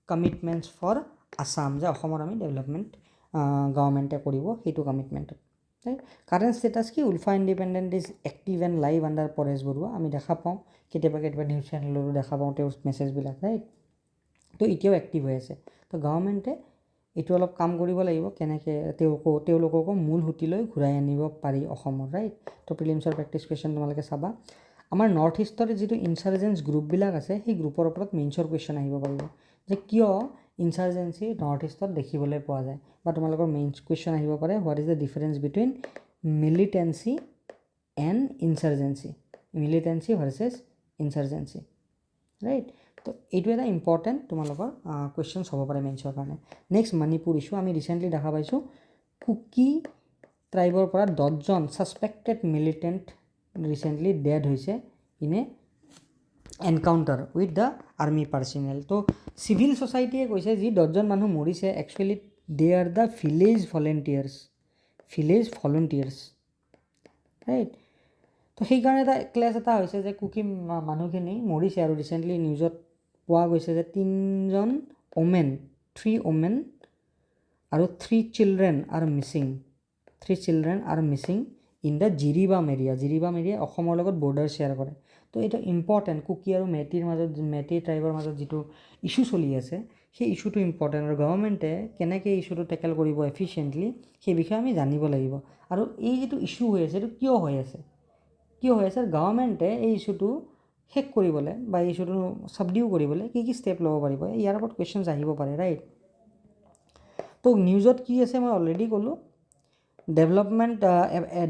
commitments for Assam যে অসমৰ আমি ডেভেলপমেণ্ট গভৰ্ণমেণ্টে কৰিব সেইটো কমিটমেণ্টত কাৰেণ্ট ষ্টেটাছ কি ULFA independent is active and live under Paresh Baruah আমি দেখা পাওঁ কেতিয়াবা নিউজ চেনেলৰো দেখা পাওঁ তেওঁৰ মেছেজবিলাক ৰাইট তো এতিয়াও এক্টিভ হৈ আছে তো গভৰ্ণমেণ্টে এইটো অলপ কাম কৰিব লাগিব কেনেকৈ তেওঁলোককো মূল সুঁতিলৈ ঘূৰাই আনিব পাৰি অসমৰ ৰাইট তো প্ৰিলিমছৰ প্ৰেক্টিছ কুৱেশ্যন তোমালোকে চাবা আমাৰ নৰ্থ ইষ্টৰ যিটো ইনচাৰ্জেঞ্চ গ্ৰুপবিলাক আছে সেই গ্ৰুপৰ ওপৰত মেইনছৰ কুৱেশ্যন আহিব পাৰিব যে কিয় ইনচাৰ্জেঞ্চি নৰ্থ ইষ্টত দেখিবলৈ পোৱা যায় বা তোমালোকৰ মেইন কুৱেশ্যন আহিব পাৰে what is the difference between militancy and insurgency militancy versus insurgency right তো এইটো এটা ইম্পৰ্টেণ্ট তোমালোকৰ কুৱেশ্যনছ হ'ব পাৰে মেইনছৰ কাৰণে নেক্সট মণিপুৰ ইছ্যু আমি ৰিচেণ্টলি দেখা পাইছোঁ কুকি ট্ৰাইবৰ পৰা 10জন ছাছপেক্টেড মিলিটেণ্ট ৰিচেণ্টলি ডেড হৈছে in a encounter with the army personnel তো চিভিল ছ'চাইটিয়ে কৈছে যি 10জন মানুহ মৰিছে actually they are the village volunteers right তো সেইকাৰণে এটা ক্লেছ এটা হৈছে যে কুকি মানুহখিনি মৰিছে আৰু ৰিচেণ্টলি নিউজত পোৱা গৈছে যে 3 ওমেন আৰু 3 children R Mising in the Jiribam area অসমৰ লগত বৰ্ডাৰ শ্বেয়াৰ কৰে তো এটা ইম্পৰ্টেণ্ট কুকি আৰু মেটি ট্ৰাইবৰ মাজত যিটো ইছ্যু চলি আছে সেই ইছ্যুটো ইম্পৰ্টেণ্ট আৰু গভৰ্ণমেণ্টে কেনেকৈ ইছ্যুটো টেকেল কৰিব এফিচিয়েণ্টলি সেই বিষয়ে আমি জানিব লাগিব আৰু এই যিটো ইছ্যু হৈ আছে এইটো কিয় হৈ আছে গভৰ্ণমেণ্টে এই ইছ্যুটো শেষ কৰিবলৈ বা এই ইছ্যুটো ছাবডিউ কৰিবলৈ কি ষ্টেপ ল'ব পাৰিব ইয়াৰ ওপৰত কুৱেশ্যনছ আহিব পাৰে ৰাইট তো নিউজত কি আছে মই অলৰেডি ক'লোঁ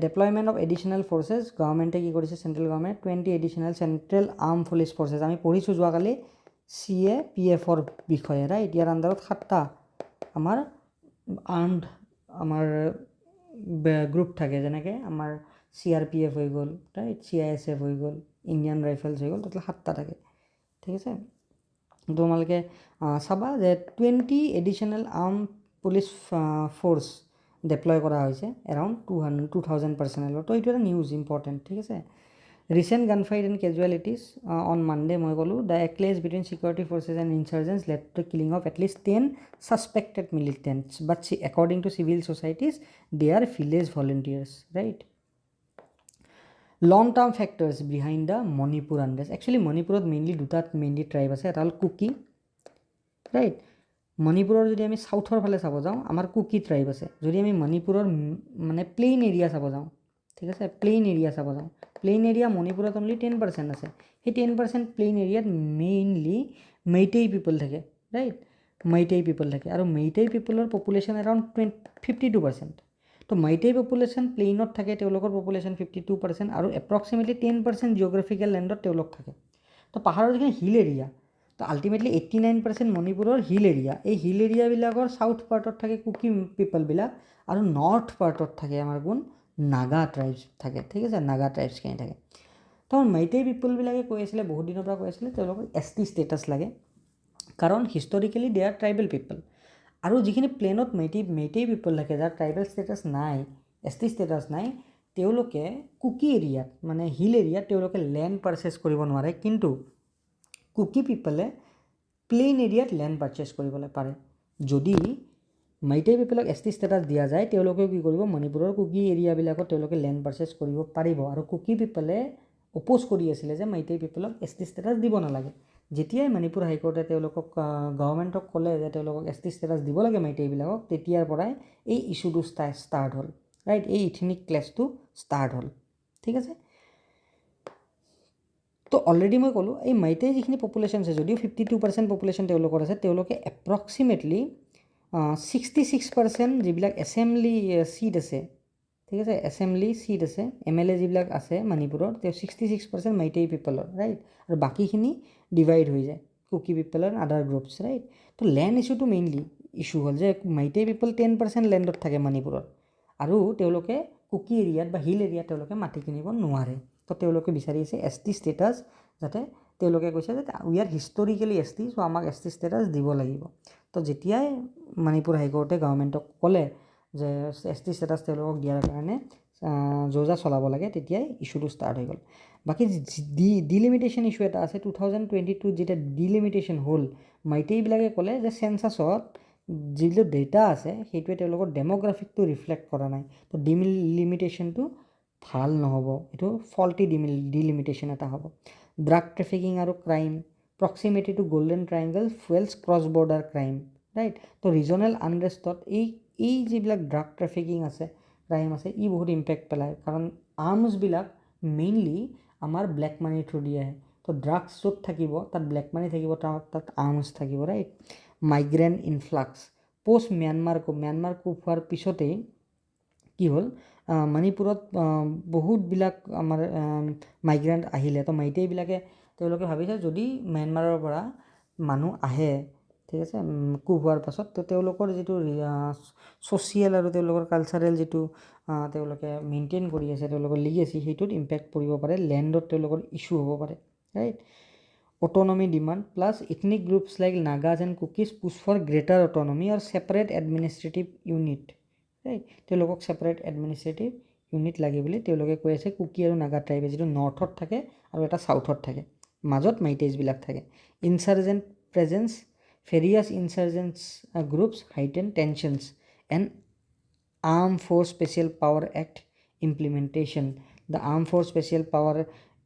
ডেপ্লয়মেণ্ট অফ এডিশ্যনেল ফ'ৰ্চেছ গভৰ্ণমেণ্টে কি কৰিছে central government 20 additional central arm police forces আমি পঢ়িছোঁ যোৱাকালি CAPFৰ বিষয়ে ৰাইট ইয়াৰ আণ্ডাৰত 7টা আমাৰ আৰ্মড আমাৰ গ্ৰুপ থাকে যেনেকৈ আমাৰ CRPF হৈ গ'ল ৰাইট CISF হৈ গ'ল ইণ্ডিয়ান ৰাইফেলছ হৈ গ'ল টোটেল 7টা থাকে ঠিক আছে তোমালোকে চাবা যে 20 additional arm police force deploy কৰা হৈছে এৰাউণ্ড 2000 পাৰ্চনেলৰ তো এইটো এটা নিউজ ইম্পৰ্টেণ্ট ঠিক আছে recent gun fight and casualties on Monday মই ক'লোঁ the clash between security forces and insurgents led to killing of at least 10 suspected militants but according to civil societies they are village volunteers right long term factors behind the Manipur unrest actually মণিপুৰত mainly দুটা tribe আছে এটা হ'ল Kuki right মণিপুৰৰ যদি আমি চাউথৰ ফালে চাব যাওঁ আমাৰ কুকি ট্ৰাইব আছে যদি আমি মণিপুৰৰ মানে প্লেইন এৰিয়া চাব যাওঁ ঠিক আছে প্লেইন এৰিয়া মণিপুৰত অনলি 10% আছে সেই 10% প্লেইন এৰিয়াত মেইনলি মেইটেই পিপল থাকে ৰাইট মেইটেই পিপল থাকে আৰু মেইটেই পিপলৰ পপুলেশ্যন এৰাউণ্ড 52% তো মেইটেই পপুলেশ্যন প্লেইনত থাকে তেওঁলোকৰ পপুলেশ্যন 52% আৰু এপ্ৰক্সিমেটলি 10% জিঅ'গ্ৰাফিকেল লেণ্ডত তেওঁলোক থাকে তো পাহাৰৰ যিখিনি হিল এৰিয়া তো আল্টিমেটলি 89% মণিপুৰৰ হিল এৰিয়া এই হিল এৰিয়াবিলাকৰ চাউথ পাৰ্টত থাকে কুকি পিপলবিলাক আৰু নৰ্থ পাৰ্টত থাকে আমাৰ কোন নাগা ট্ৰাইবছ থাকে ঠিক আছে নাগা ট্ৰাইবছখিনি থাকে তো মেইটেই পিপলবিলাকে কৈ আছিলে বহুত দিনৰ পৰা কৈ আছিলে তেওঁলোকক ST ষ্টেটাছ লাগে কাৰণ হিষ্টৰিকেলি দে আৰ ট্ৰাইবেল পিপল আৰু যিখিনি প্লেনত মেইটেই পিপল থাকে যাৰ ট্ৰাইবেল ষ্টেটাছ নাই ST ষ্টেটাছ নাই তেওঁলোকে কুকি এৰিয়াত মানে হিল এৰিয়াত তেওঁলোকে লেণ্ড পাৰ্চেছ কৰিব নোৱাৰে কিন্তু কুকি পিপলে প্লেইন এৰিয়াত লেণ্ড পাৰ্চেছ কৰিবলৈ পাৰে যদি মেইটেই পিপলক ST ষ্টেটাছ দিয়া যায় তেওঁলোকেও কি কৰিব মণিপুৰৰ কুকি এৰিয়াবিলাকত তেওঁলোকে লেণ্ড পাৰ্চেছ কৰিব পাৰিব আৰু কুকি পিপলে অপ'জ কৰি আছিলে যে মেইটেই পিপলক ST ষ্টেটাছ দিব নালাগে যেতিয়াই মণিপুৰ হাইকোৰ্টে তেওঁলোকক গভৰ্ণমেণ্টক ক'লে যে তেওঁলোকক ST ষ্টেটাছ দিব লাগে মেইটেইবিলাকক তেতিয়াৰ পৰাই এই ইছ্যুটো ষ্টাৰ্ট হ'ল ৰাইট এই ইথনিক ক্লেছটো ষ্টাৰ্ট হ'ল ঠিক আছে তো অলৰেডি মই ক'লোঁ এই মেইটেই যিখিনি পপুলেশ্যন আছে যদিও 52% পপুলেশ্যন তেওঁলোকৰ আছে তেওঁলোকে এপ্ৰক্সিমেটলি 66% যিবিলাক এছেম্বলি ছিট আছে ঠিক আছে এছেম্বলি ছিট আছে MLA যিবিলাক আছে মণিপুৰৰ তেওঁ 66% মেইটেই পিপলৰ ৰাইট আৰু বাকীখিনি ডিভাইড হৈ যায় কুকি পিপলৰ আদাৰ গ্ৰুপছ ৰাইট তো লেণ্ড ইছ্যুটো মেইনলি ইছ্যু হ'ল যে মেইটেই পিপল 10% লেণ্ডত থাকে মণিপুৰত আৰু তেওঁলোকে কুকি এৰিয়াত বা হিল এৰিয়াত তেওঁলোকে মাটি কিনিব নোৱাৰে তো তেওঁলোকে বিচাৰি আছে ST ষ্টেটাছ যাতে তেওঁলোকে কৈছে যে উই আৰ হিষ্টৰিকেলি ST চ' আমাক ST ষ্টেটাছ দিব লাগিব তো যেতিয়াই মণিপুৰ হাইকোৰ্টে গভৰ্ণমেণ্টক ক'লে যে ST ষ্টেটাছ তেওঁলোকক দিয়াৰ কাৰণে যোজা চলাব লাগে তেতিয়াই ইছ্যুটো ষ্টাৰ্ট হৈ গ'ল বাকী ডিলিমিটেশ্যন ইছ্যু এটা আছে 2022 যেতিয়া ডিলিমিটেশ্যন হ'ল মেইটেইবিলাকে ক'লে যে চেঞ্চাছত যিবিলাক ডেটা আছে সেইটোৱে তেওঁলোকৰ ডেম'গ্ৰাফিকটো ৰিফ্লেক্ট কৰা নাই তো ডিলিমিটেশ্যনটো ভাল নহ'ব এইটো ফল্টি ডিলিমিটেশ্যন এটা হ'ব ড্ৰাগ ট্ৰেফিকিং আৰু crime proximity to golden triangle fuels cross border crime right তো ৰিজনেল আনৰেষ্টত এই যিবিলাক ড্ৰাগ ট্ৰেফিকিং আছে ক্ৰাইম আছে ই বহুত ইম্পেক্ট পেলায় কাৰণ আৰ্মছবিলাক মেইনলি আমাৰ ব্লেক মানিৰ থ্ৰু দি আহে তো ড্ৰাগছ য'ত থাকিব তাত ব্লেক মানি থাকিব তাত আৰ্মছ থাকিব right migrant influx post Myanmar coop হোৱাৰ পিছতেই কি হ'ল মণিপুৰত বহুতবিলাক আমাৰ মাইগ্ৰেণ্ট আহিলে তো মেইটেইবিলাকে তেওঁলোকে ভাবিছে যদি ম্যানমাৰৰ পৰা মানুহ আহে ঠিক আছে কুপ হোৱাৰ পাছত তো তেওঁলোকৰ যিটো ছ'চিয়েল আৰু তেওঁলোকৰ কালচাৰেল যিটো তেওঁলোকে মেইনটেইন কৰি আছে তেওঁলোকৰ লিগেচি সেইটোত ইম্পেক্ট পৰিব পাৰে লেণ্ডত তেওঁলোকৰ ইছ্যু হ'ব পাৰে right autonomy demand plus ethnic groups like Nagas and Kukis push for greater autonomy আৰু ছেপাৰেট এডমিনিষ্ট্ৰেটিভ ইউনিট ৰাইট তেওঁলোকক ছেপাৰেট এডমিনিষ্ট্ৰেটিভ ইউনিট লাগে বুলি তেওঁলোকে কৈ আছে কুকি আৰু নাগা ট্ৰাইবে যিটো নৰ্থত থাকে আৰু এটা চাউথত থাকে মাজত মেইটেইজবিলাক থাকে ইনচাৰ্জেণ্ট presence various insurgents groups heighten tensions and Armed Force Special Power Act implementation the Armed Force Special Power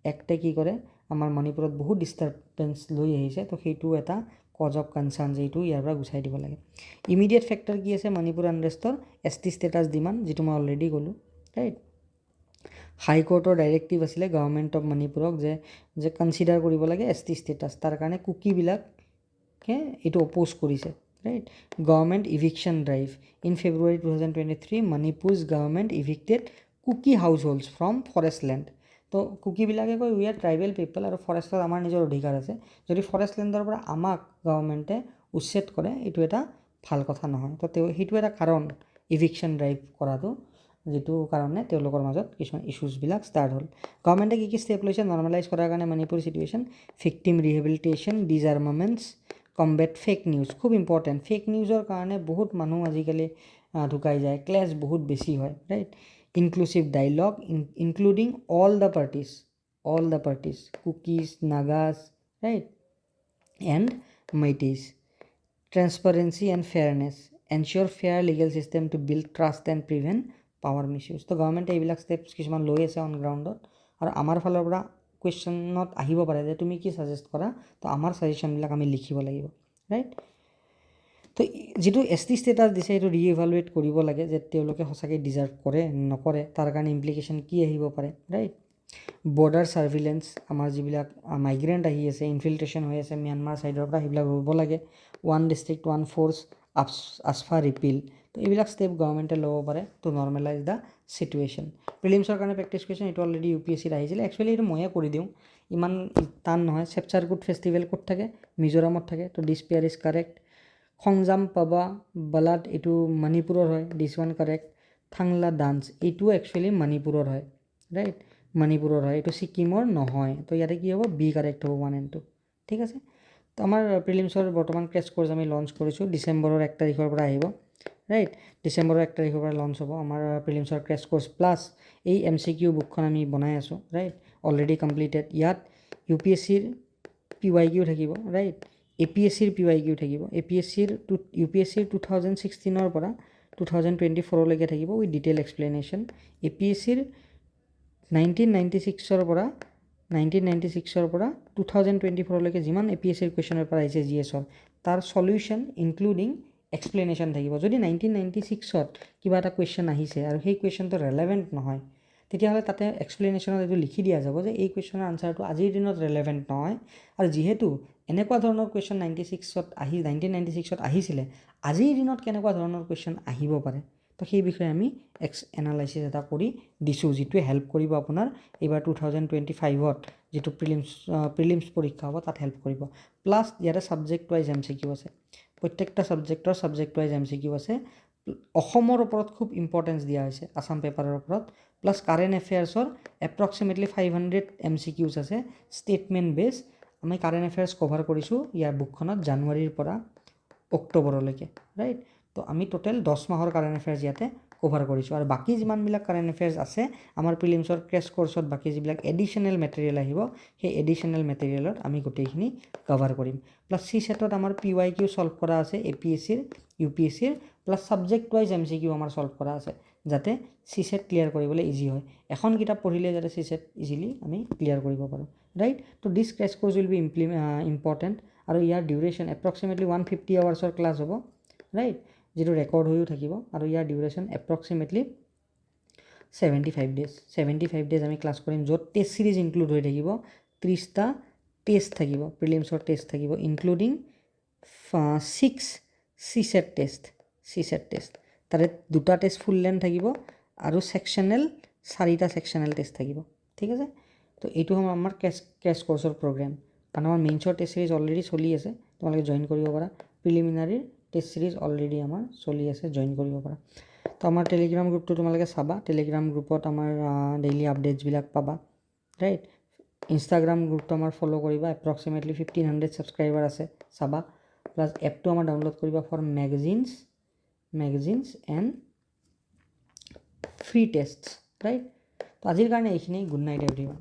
Act কি কৰে আমাৰ মণিপুৰত বহুত ডিষ্টাৰ্বেঞ্চ লৈ আহিছে তো সেইটো এটা কজ অফ কনচাৰ্ণ যে এইটো ইয়াৰ পৰা গুচাই দিব লাগে ইমিডিয়েট ফেক্টৰ কি আছে মণিপুৰ আনৰেষ্টৰ ST ষ্টেটাছ ডিমাণ্ড যিটো মই অলৰেডি ক'লোঁ ৰাইট হাইকোৰ্টৰ ডাইৰেক্টিভ আছিলে গভৰ্ণমেণ্ট অফ মণিপুৰক যে কনচিডাৰ কৰিব লাগে ST ষ্টেটাছ তাৰ কাৰণে কুকিবিলাকে এইটো অপ'জ কৰিছে right government eviction drive in February 2023 Manipur's government evicted Kuki households from forest land তো কুকিবিলাকে কয় উই আৰ ট্ৰাইবেল পিপল আৰু ফৰেষ্টত আমাৰ নিজৰ অধিকাৰ আছে যদি ফৰেষ্ট লেণ্ডৰ পৰা আমাক গভৰ্ণমেণ্টে উচ্ছেদ কৰে এইটো এটা ভাল কথা নহয় তো সেইটো এটা কাৰণ ইভিকশ্যন ড্ৰাইভ কৰাটো যিটো কাৰণে তেওঁলোকৰ মাজত কিছুমান ইছ্যুজবিলাক ষ্টাৰ্ট হ'ল গভৰ্ণমেণ্টে কি ষ্টেপ লৈছে নৰ্মেলাইজ কৰাৰ কাৰণে Manipur situation victim rehabilitation disarmaments combat fake news খুব ইম্পৰ্টেণ্ট ফেক নিউজৰ কাৰণে বহুত মানুহ আজিকালি ঢুকাই যায় ক্লেছ বহুত বেছি হয় right inclusive dialogue including all the parties cookies nagas right and Meiteis transparency and fairness ensure fair legal system to build trust and prevent power misuse তো গভৰ্ণমেণ্টে এইবিলাক ষ্টেপছ কিছুমান লৈ আছে অন গ্ৰাউণ্ডত আৰু আমাৰ ফালৰ পৰা কুৱেশ্যনত আহিব পাৰে যে তুমি কি ছাজেষ্ট কৰা তো আমাৰ ছাজেশ্যনবিলাক আমি লিখিব লাগিব ৰাইট তো যিটো ST ষ্টেটাছ দিছে সেইটো ৰিইভালুৱেট কৰিব লাগে যে তেওঁলোকে সঁচাকৈ ডিজাৰ্ভ কৰে নকৰে তাৰ কাৰণে ইমপ্লিকেশ্যন কি আহিব পাৰে ৰাইট বৰ্ডাৰ ছাৰ্ভিলেঞ্চ আমাৰ যিবিলাক মাইগ্ৰেণ্ট আহি আছে ইনফিল্ট্ৰেশ্যন হৈ আছে ম্যানমাৰ ছাইডৰ পৰা সেইবিলাক ৰুব লাগে one district one force APSC repeal তো এইবিলাক ষ্টেপ গভৰ্ণমেণ্টে ল'ব পাৰে টু নৰ্মেলাইজ দ্য চিটুৱেশ্যন প্ৰিলিমছৰ কাৰণে প্ৰেক্টিছ কুৱেশ্যন এইটো অলৰেডি UPSCত আহিছিলে একচুৱেলি এইটো ময়ে কৰি দিওঁ ইমান টান নহয় চেপচাৰকুট ফেষ্টিভেল ক'ত থাকে মিজোৰামত থাকে তো দিছ পেয়াৰ ইজ কাৰেক্ট খংজাম পাবা বালাট এইটো মণিপুৰৰ হয় দিছ ওৱান কাৰেক্ট থাংলা ডান্স এইটো একচুৱেলি মণিপুৰৰ হয় ৰাইট মণিপুৰৰ হয় এইটো ছিকিমৰ নহয় তো ইয়াতে কি হ'ব বি কাৰেক্ট হ'ব 1 and 2 ঠিক আছে তো আমাৰ প্ৰিলিমছৰ বৰ্তমান ক্ৰেছ কোৰ্ছ আমি লঞ্চ কৰিছোঁ ডিচেম্বৰৰ 1 তাৰিখৰ পৰা আহিব ৰাইট ডিচেম্বৰৰ 1 তাৰিখৰ পৰা লঞ্চ হ'ব আমাৰ প্ৰিলিমছৰ ক্ৰেছ কোৰ্ছ প্লাছ এই MCQ বুকখন আমি বনাই আছোঁ ৰাইট অলৰেডি কমপ্লিটেড ইয়াত UPSCৰ PYQ থাকিব ৰাইট APSCৰ PYQ থাকিব UPSCৰ 2016ৰ পৰা 2024লৈকে থাকিব উইথ ডিটেইল এক্সপ্লেনেশ্যন APSCৰ 1996ৰ পৰা 2024লৈকে যিমান APSCৰ কুৱেশ্যন পেপাৰ আহিছে GSৰ তাৰ সলিউশ্যন ইনক্লুডিং এক্সপ্লেনেশ্যন থাকিব যদি 1996ত কিবা এটা কুৱেশ্যন আহিছে আৰু সেই কুৱেশ্যনটো ৰেলেভেণ্ট নহয় তেতিয়াহ'লে তাতে এক্সপ্লেনেশ্যনত এইটো লিখি দিয়া যাব যে এই কুৱেশ্যনৰ আনচাৰটো আজিৰ দিনত ৰেলেভেণ্ট নহয় আৰু যিহেতু এনেকুৱা ধৰণৰ কুৱেশ্যন 1996ত আহিছিলে আজিৰ দিনত কেনেকুৱা ধৰণৰ কুৱেশ্যন আহিব পাৰে তো সেই বিষয়ে আমি এনালাইচিছ এটা কৰি দিছোঁ যিটোৱে হেল্প কৰিব আপোনাৰ এইবাৰ 2025ত যিটো প্ৰিলিমছ পৰীক্ষা হ'ব তাত হেল্প কৰিব প্লাছ ইয়াতে ছাবজেক্ট ৱাইজ MCQ আছে প্ৰত্যেকটা ছাবজেক্টৰ ছাবজেক্ট ৱাইজ MCQ আছে অসমৰ ওপৰত খুব ইম্পৰ্টেঞ্চ দিয়া হৈছে আসাম পেপাৰৰ ওপৰত প্লাছ কাৰেণ্ট এফেয়াৰ্ছৰ এপ্ৰক্সিমেটলি 500 MCQs আছে ষ্টেটমেণ্ট বেছ আমি কাৰেণ্ট এফেয়াৰ্ছ কভাৰ কৰিছোঁ ইয়াৰ বুকখনত জানুৱাৰীৰ পৰা অক্টোবৰলৈকে ৰাইট তো আমি টোটেল 10 মাহৰ কাৰেণ্ট এফেয়াৰ্ছ ইয়াতে কভাৰ কৰিছোঁ আৰু বাকী যিমানবিলাক কাৰেণ্ট এফেয়াৰ্ছ আছে আমাৰ প্ৰিলিমছৰ ক্ৰেছ কোৰ্ছত বাকী যিবিলাক এডিশ্যনেল মেটেৰিয়েল আহিব সেই এডিশ্যনেল মেটেৰিয়েলত আমি গোটেইখিনি কভাৰ কৰিম প্লাছ CSETত আমাৰ PYQ ছল্ভ কৰা আছে APSCৰ UPSCৰ প্লাছ ছাবজেক্ট ৱাইজ MCQ আমাৰ ছল্ভ কৰা আছে যাতে CSET ক্লিয়াৰ কৰিবলৈ ইজি হয় এখন কিতাপ পঢ়িলে যাতে CSET ইজিলি আমি ক্লিয়াৰ কৰিব পাৰোঁ ৰাইট তো this crash course will be important আৰু ইয়াৰ ডিউৰেশ্যন এপ্ৰক্সিমেটলি 150 আৱাৰ্ছৰ ক্লাছ হ'ব ৰাইট যিটো ৰেকৰ্ড হৈও থাকিব আৰু ইয়াৰ ডিউৰেশ্যন এপ্ৰক্সিমেটলি 75 ডেজ আমি ক্লাছ কৰিম য'ত টেষ্ট চিৰিজ ইনক্লুড হৈ থাকিব 30টা টেষ্ট থাকিব প্ৰিলিমছৰ টেষ্ট থাকিব ইনক্লুডিং 6 CSET টেষ্ট তাৰে 2টা টেষ্ট ফুল লেন্থ থাকিব আৰু ছেকশ্যনেল 4টা ছেকশ্যনেল টেষ্ট থাকিব ঠিক আছে তো এইটো হ'ল আমাৰ ক্ৰেছ কোৰ্ছৰ প্ৰগ্ৰেম কাৰণ আমাৰ মেইনছৰ টেষ্ট চিৰিজ অলৰেডি চলি আছে তোমালোকে জইন কৰিব পাৰা প্ৰিলিমিনাৰীৰ টেষ্ট চিৰিজ অলৰেডি আমাৰ চলি আছে জইন কৰিব পাৰা তো আমাৰ টেলিগ্ৰাম গ্ৰুপটো তোমালোকে চাবা টেলিগ্ৰাম গ্ৰুপত আমাৰ ডেইলি আপডেটছবিলাক পাবা ৰাইট ইনষ্টাগ্ৰাম গ্ৰুপটো আমাৰ ফ'ল' কৰিবা এপ্ৰক্সিমেটলি 1500 ছাবস্ক্ৰাইবাৰ আছে চাবা প্লাছ এপটো আমাৰ ডাউনলোড কৰিবা for magazines and free tests right তো আজিৰ কাৰণে এইখিনি গুড নাইট এভৰিৱান